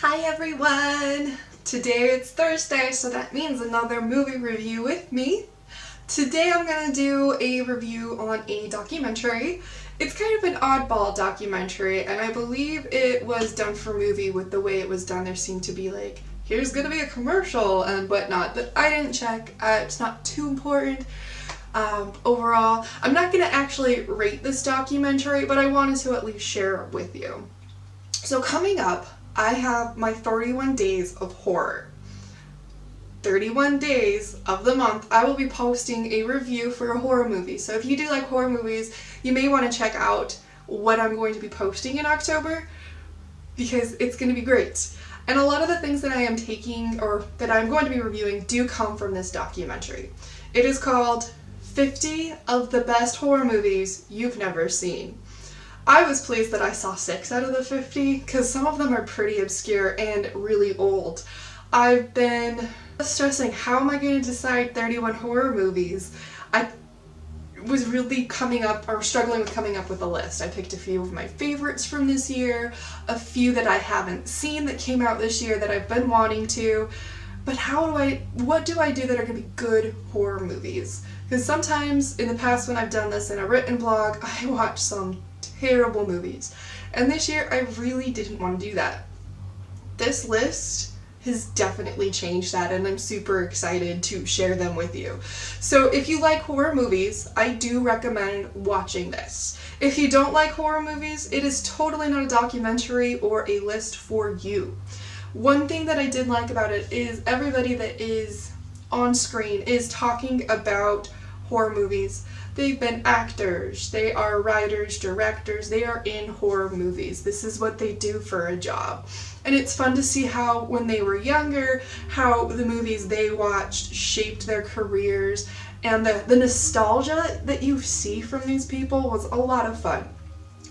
Hi everyone! Today it's Thursday, so that means another movie review with me. Today I'm going to do a review on a documentary. It's kind of an oddball documentary, and I believe it was done for movie with the way it was done. There seemed to be like, here's going to be a commercial and whatnot, but I didn't check. It's not too important. Overall, I'm not going to actually rate this documentary, but I wanted to at least share it with you. So coming up, I have my 31 days of horror. 31 days of the month, I will be posting a review for a horror movie. So if you do like horror movies, you may want to check out what I'm going to be posting in October, because it's going to be great. And a lot of the things that I am taking, or that I'm going to be reviewing, do come from this documentary. It is called 50 of the Best Horror Movies You've Never Seen. I was pleased that I saw 6 out of the 50, because some of them are pretty obscure and really old. I've been stressing, how am I going to decide 31 horror movies? I was really struggling with coming up with a list. I picked a few of my favorites from this year, a few that I haven't seen that came out this year that I've been wanting to, but what do I do that are going to be good horror movies? Because sometimes in the past when I've done this in a written blog, I watch some terrible movies. And this year I really didn't want to do that. This list has definitely changed that, and I'm super excited to share them with you. So if you like horror movies, I do recommend watching this. If you don't like horror movies, it is totally not a documentary or a list for you. One thing that I did like about it is everybody that is on screen is talking about horror movies. They've been actors, they are writers, directors, they are in horror movies. This is what they do for a job. And it's fun to see how, when they were younger, how the movies they watched shaped their careers, and the nostalgia that you see from these people was a lot of fun.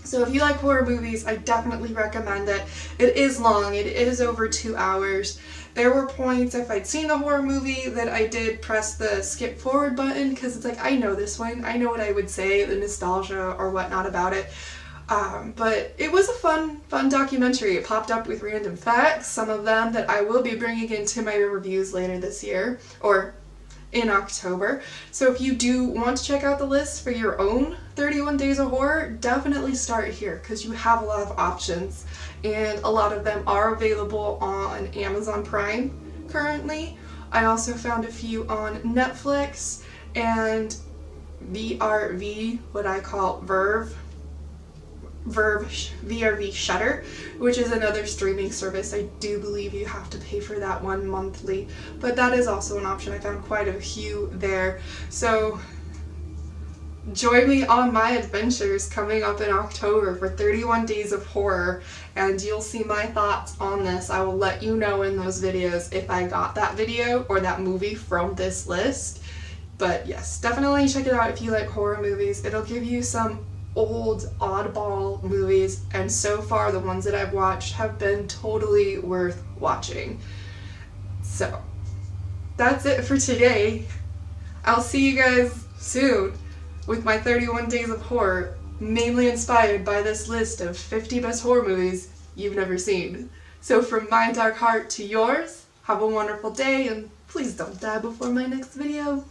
So if you like horror movies, I definitely recommend it. It is long, it is over 2 hours. There were points, if I'd seen the horror movie, that I did press the skip forward button, because it's like, I know this one, I know what I would say, the nostalgia or whatnot about it. But it was a fun documentary. It popped up with random facts, some of them that I will be bringing into my reviews later this year, or in October. So if you do want to check out the list for your own 31 Days of Horror, definitely start here, because you have a lot of options, and a lot of them are available on Amazon Prime currently. I also found a few on Netflix and VRV, what I call VRV Shudder, which is another streaming service. I do believe you have to pay for that one monthly, but that is also an option. I found quite a few there. So join me on my adventures coming up in October for 31 Days of Horror, and you'll see my thoughts on this. I will let you know in those videos if I got that video or that movie from this list. But yes, definitely check it out if you like horror movies. It'll give you some old oddball movies, and so far the ones that I've watched have been totally worth watching. So that's it for today. I'll see you guys soon with my 31 Days of Horror, mainly inspired by this list of 50 best horror movies you've never seen. So from my dark heart to yours, have a wonderful day, and please don't die before my next video.